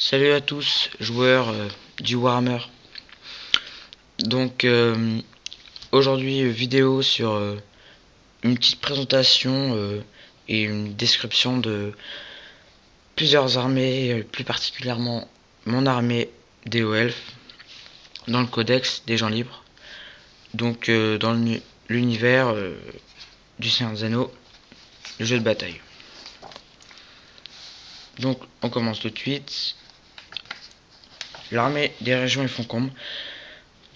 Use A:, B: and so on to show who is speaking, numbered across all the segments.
A: Salut à tous, joueurs du Warhammer. Donc aujourd'hui vidéo sur une petite présentation et une description de plusieurs armées, plus particulièrement mon armée des hauts elfes dans le codex des gens libres. Donc dans l'univers du Seigneur des Anneaux, le jeu de bataille. Donc on commence tout de suite. L'armée des régions et Foncombe.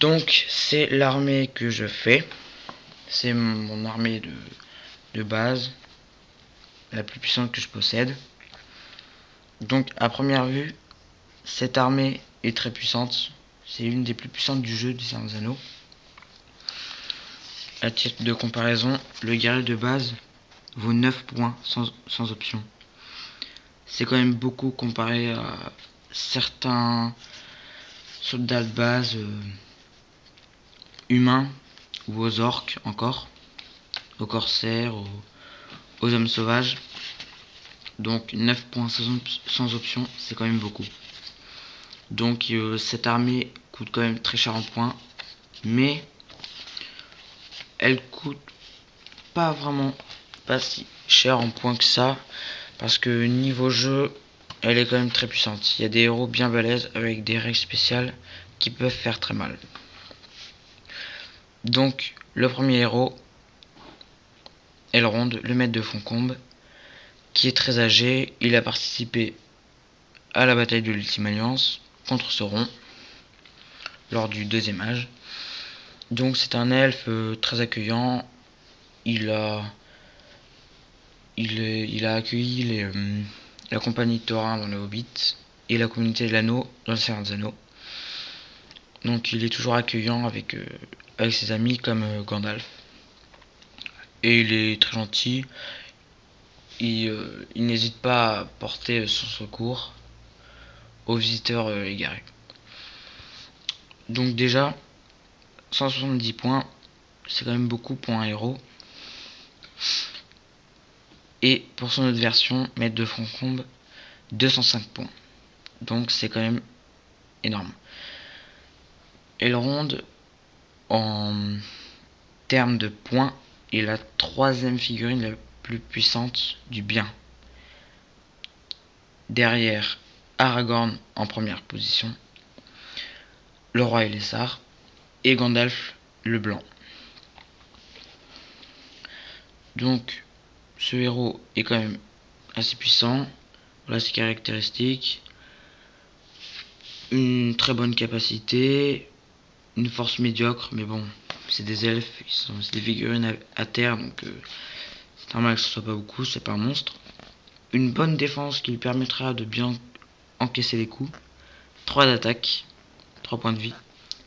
A: Donc c'est l'armée que je fais. C'est mon armée de base, la plus puissante que je possède. Donc à première vue, cette armée est très puissante. C'est une des plus puissantes du jeu du Seigneur des Anneaux. À titre de comparaison, le guerrier de base vaut 9 points sans option. C'est quand même beaucoup comparé à certains soldats de base humains ou aux orques encore, aux corsaires, aux hommes sauvages. Donc 9 points sans option, c'est quand même beaucoup. Donc cette armée coûte quand même très cher en points, mais elle coûte pas si cher en points que ça, parce que niveau jeu, elle est quand même très puissante. Il y a des héros bien balèzes avec des règles spéciales qui peuvent faire très mal. Donc le premier héros, Elrond, le maître de Foncombe, qui est très âgé. Il a participé à la bataille de l'Ultime Alliance contre Sauron lors du deuxième âge. Donc c'est un elfe très accueillant. Il a accueilli la compagnie de Thorin dans le Hobbit et la communauté de l'anneau dans le Seigneur des Anneaux. Donc il est toujours accueillant avec ses amis comme Gandalf. Et il est très gentil. Il n'hésite pas à porter son secours aux visiteurs égarés. Donc déjà, 170 points, c'est quand même beaucoup pour un héros. Et pour son autre version, maître de Foncombe, 205 points. Donc c'est quand même énorme. Elrond, en termes de points, est la troisième figurine la plus puissante du bien. Derrière, Aragorn en première position, le roi Elessar et Gandalf le blanc. Donc ce héros est quand même assez puissant. Voilà ses caractéristiques. Une très bonne capacité, une force médiocre, mais bon, c'est des elfes, c'est des figurines à terre, donc c'est normal que ce soit pas beaucoup, c'est pas un monstre. Une bonne défense qui lui permettra de bien encaisser les coups. 3 d'attaque, 3 points de vie,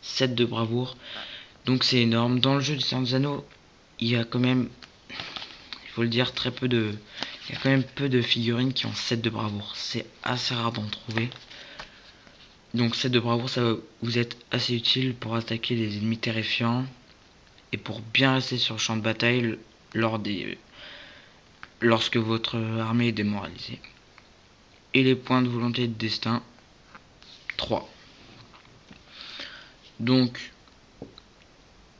A: 7 de bravoure, donc c'est énorme. Dans le jeu du Seigneur des Anneaux, il y a quand même, il faut le dire, il y a quand même peu de figurines qui ont 7 de bravoure, c'est assez rare d'en trouver. Donc 7 de bravoure, ça va vous être assez utile pour attaquer des ennemis terrifiants et pour bien rester sur le champ de bataille lorsque votre armée est démoralisée. Et les points de volonté et de destin, 3. Donc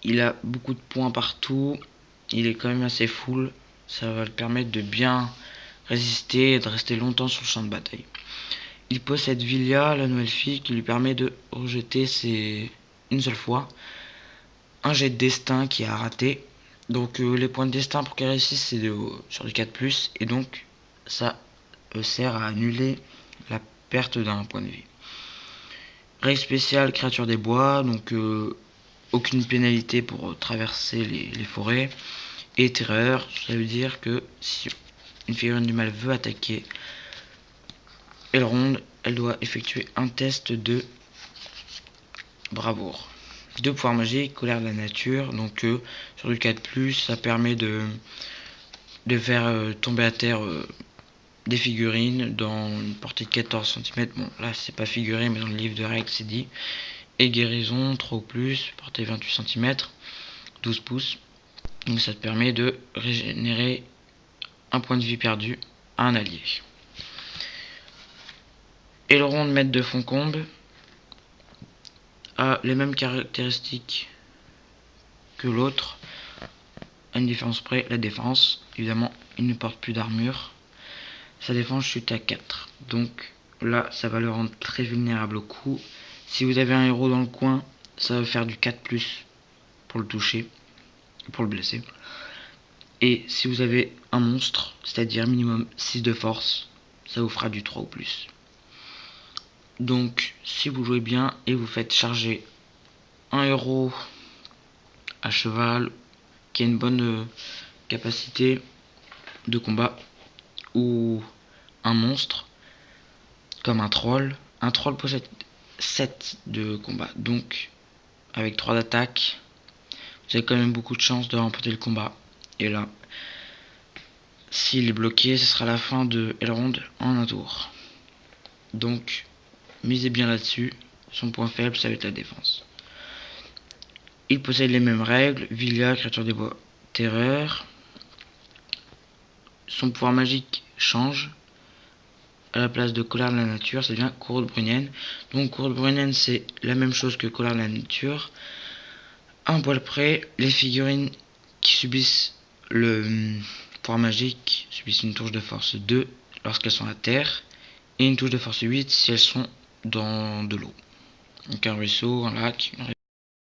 A: il a beaucoup de points partout, il est quand même assez full, ça va le permettre de bien résister et de rester longtemps sur le champ de bataille. Il possède Vilya, la nouvelle fille, qui lui permet de rejeter une seule fois un jet de destin qui a raté. Donc les points de destin pour qu'elle réussisse, c'est sur du 4+, et donc ça sert à annuler la perte d'un point de vie. Règle spéciale, créature des bois, donc aucune pénalité pour traverser les forêts. Et terreur, ça veut dire que si une figurine du mal veut attaquer Elrond, elle doit effectuer un test de bravoure. 2 pouvoirs magiques, colère de la nature, donc sur du 4+, ça permet de faire tomber à terre des figurines dans une portée de 14 cm. Bon, là c'est pas figuré, mais dans le livre de règles c'est dit. Et guérison, 3 ou plus, portée 28 cm, 12 pouces. Donc ça te permet de régénérer un point de vie perdu à un allié. Elrond, maître de Foncombe, a les mêmes caractéristiques que l'autre, à une différence près, la défense. Évidemment, il ne porte plus d'armure. Sa défense chute à 4. Donc là, ça va le rendre très vulnérable au coup. Si vous avez un héros dans le coin, ça va faire du 4+, pour le toucher, pour le blesser. Et si vous avez un monstre, c'est-à-dire minimum 6 de force, ça vous fera du 3 ou plus. Donc si vous jouez bien et vous faites charger un héros à cheval qui a une bonne capacité de combat, ou un monstre comme un troll possède 7 de combat, donc avec 3 d'attaque, vous avez quand même beaucoup de chances de remporter le combat. Et là, s'il est bloqué, ce sera la fin de Elrond en un tour. Donc misez bien là-dessus. Son point faible, ça va être la défense. Il possède les mêmes règles. Villia, créature des bois, terreur. Son pouvoir magique change. À la place de Colère de la nature, ça devient Courroux de Brunienne. Donc Courroux de Brunienne, c'est la même chose que Colère de la nature. Un poil près, les figurines qui subissent le pouvoir magique subissent une touche de force 2 lorsqu'elles sont à terre, et une touche de force 8 si elles sont dans de l'eau. Donc un ruisseau, un lac,